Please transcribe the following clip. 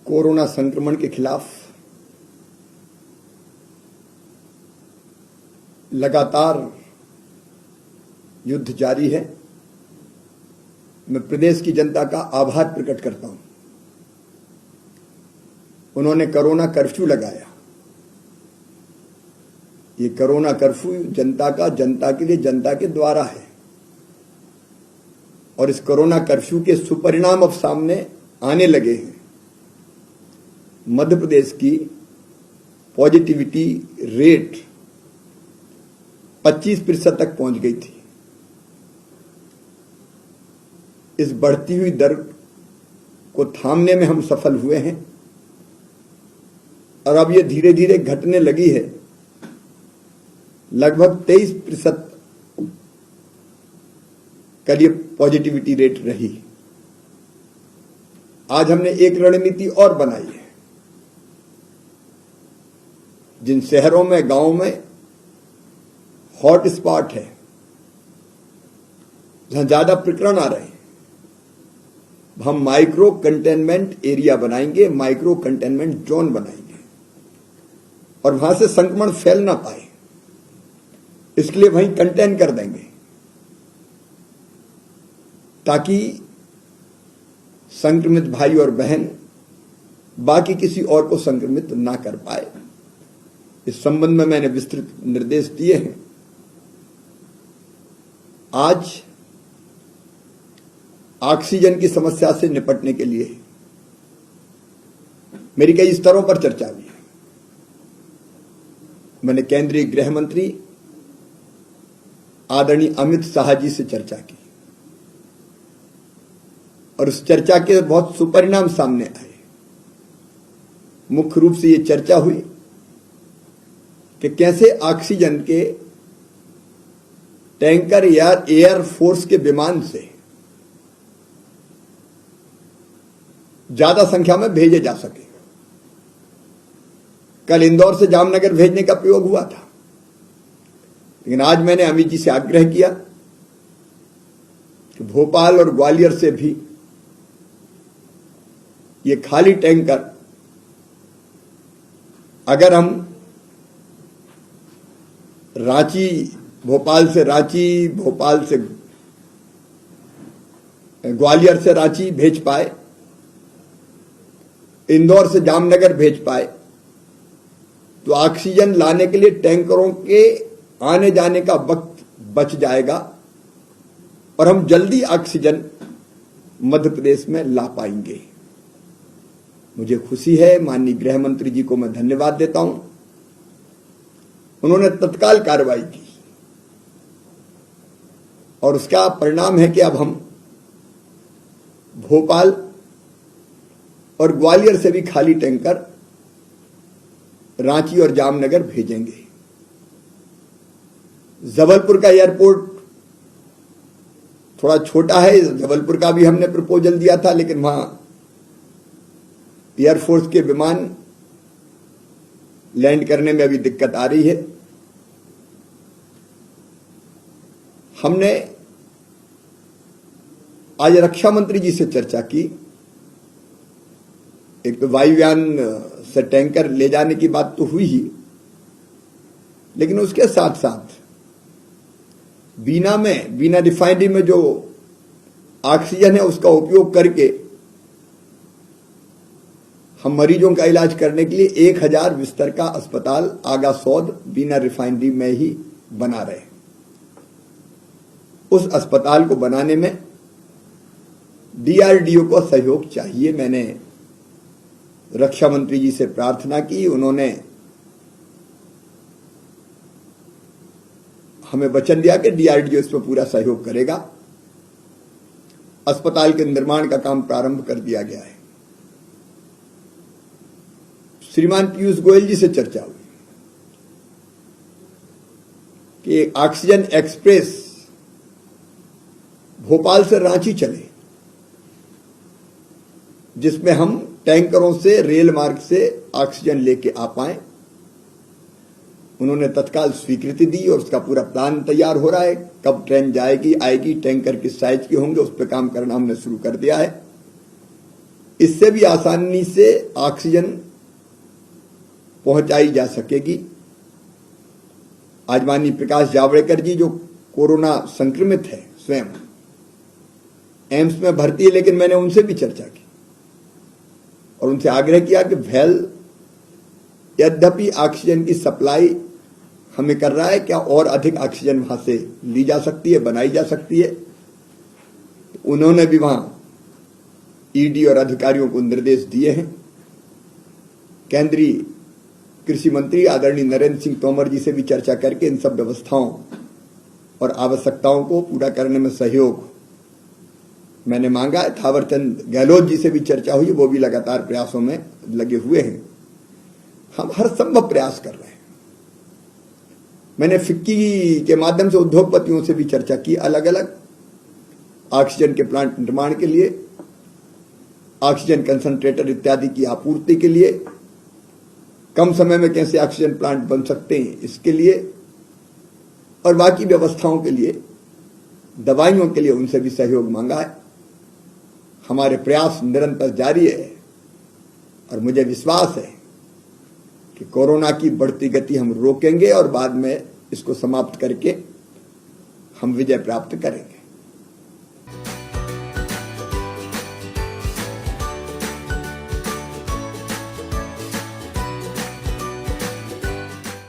Corona संक्रमण के खिलाफ लगातार युद्ध जारी है। मैं प्रदेश की जनता का आभार प्रकट करता हूं। उन्होंने कोरोना कर्फ्यू लगाया। ये कोरोना कर्फ्यू जनता का, जनता के लिए, जनता के द्वारा है और इस कोरोना कर्फ्यू के सुपरिणाम अब सामने आने लगे हैं। मध्य प्रदेश की पॉजिटिविटी रेट 25% तक पहुंच गई थी। इस बढ़ती हुई दर को थामने में हम सफल हुए हैं और अब ये धीरे धीरे घटने लगी है। लगभग 23% का ये पॉजिटिविटी रेट रही। आज हमने एक रणनीति और बनाई है। जिन शहरों में, गांवों में हॉट स्पॉट है, जहां ज्यादा प्रकरण आ रहे हैं, हम माइक्रो कंटेनमेंट एरिया बनाएंगे, माइक्रो कंटेनमेंट जोन बनाएंगे और वहां से संक्रमण फैल ना पाए, इसके लिए वहीं कंटेन कर देंगे ताकि संक्रमित भाई और बहन बाकी किसी और को संक्रमित ना कर पाए। इस संबंध में मैंने विस्तृत निर्देश दिए हैं। आज ऑक्सीजन की समस्या से निपटने के लिए मेरी कई स्तरों पर चर्चा हुई है। मैंने केंद्रीय गृह मंत्री आदरणीय अमित शाह जी से चर्चा की और उस चर्चा के बहुत सुपरिणाम सामने आए। मुख्य रूप से ये चर्चा हुई कि कैसे ऑक्सीजन के टैंकर या एयर फोर्स के विमान से ज्यादा संख्या में भेजे जा सके। कल इंदौर से जामनगर भेजने का प्रयोग हुआ था, लेकिन आज मैंने अमित जी से आग्रह किया कि भोपाल और ग्वालियर से भी ये खाली टैंकर अगर हम रांची, भोपाल से रांची, भोपाल से ग्वालियर से रांची भेज पाए, इंदौर से जामनगर भेज पाए, तो ऑक्सीजन लाने के लिए टैंकरों के आने जाने का वक्त बच जाएगा और हम जल्दी ऑक्सीजन मध्य प्रदेश में ला पाएंगे। मुझे खुशी है, माननीय गृह मंत्री जी को मैं धन्यवाद देता हूं। उन्होंने तत्काल कार्रवाई की और उसका परिणाम है कि अब हम भोपाल और ग्वालियर से भी खाली टैंकर रांची और जामनगर भेजेंगे। जबलपुर का एयरपोर्ट थोड़ा छोटा है, जबलपुर का भी हमने प्रपोजल दिया था, लेकिन वहां एयरफोर्स के विमान लैंड करने में अभी दिक्कत आ रही है। हमने आज रक्षा मंत्री जी से चर्चा की। एक तो वायुयान से टैंकर ले जाने की बात तो हुई ही, लेकिन उसके साथ साथ बीना रिफाइनरी में जो ऑक्सीजन है उसका उपयोग करके हम मरीजों का इलाज करने के लिए 1000 बिस्तर का अस्पताल आगासौद बीना रिफाइनरी में ही बना रहे हैं। उस अस्पताल को बनाने में डीआरडीओ को सहयोग चाहिए। मैंने रक्षा मंत्री जी से प्रार्थना की, उन्होंने हमें वचन दिया कि डीआरडीओ इसमें पूरा सहयोग करेगा। अस्पताल के निर्माण का काम प्रारंभ कर दिया गया है। श्रीमान पीयूष गोयल जी से चर्चा हुई कि ऑक्सीजन एक्सप्रेस भोपाल से रांची चले, जिसमें हम टैंकरों से रेल मार्ग से ऑक्सीजन लेके आ पाए। उन्होंने तत्काल स्वीकृति दी और उसका पूरा प्लान तैयार हो रहा है, कब ट्रेन जाएगी आएगी, टैंकर किस साइज के होंगे, उस पर काम करना हमने शुरू कर दिया है। इससे भी आसानी से ऑक्सीजन पहुंचाई जा सकेगी। आज माननीय प्रकाश जावड़ेकर जी जो कोरोना संक्रमित है, स्वयं एम्स में भर्ती है, लेकिन मैंने उनसे भी चर्चा की और उनसे आग्रह किया कि वेल यद्यपि ऑक्सीजन की सप्लाई हमें कर रहा है, क्या और अधिक ऑक्सीजन वहां से ली जा सकती है, बनाई जा सकती है। उन्होंने भी वहां ईडी और अधिकारियों को निर्देश दिए हैं। केंद्रीय कृषि मंत्री आदरणीय नरेंद्र सिंह तोमर जी से भी चर्चा करके इन सब व्यवस्थाओं और आवश्यकताओं को पूरा करने में सहयोग मैंने मांगा है। थावरचंद गहलोत जी से भी चर्चा हुई, वो भी लगातार प्रयासों में लगे हुए हैं। हम हर संभव प्रयास कर रहे हैं। मैंने फिक्की के माध्यम से उद्योगपतियों से भी चर्चा की, अलग अलग ऑक्सीजन के प्लांट निर्माण के लिए, ऑक्सीजन कंसंट्रेटर इत्यादि की आपूर्ति के लिए, कम समय में कैसे ऑक्सीजन प्लांट बन सकते हैं इसके लिए, और बाकी व्यवस्थाओं के लिए, दवाइयों के लिए उनसे भी सहयोग मांगा है। हमारे प्रयास निरंतर जारी है और मुझे विश्वास है कि कोरोना की बढ़ती गति हम रोकेंगे और बाद में इसको समाप्त करके हम विजय प्राप्त करेंगे।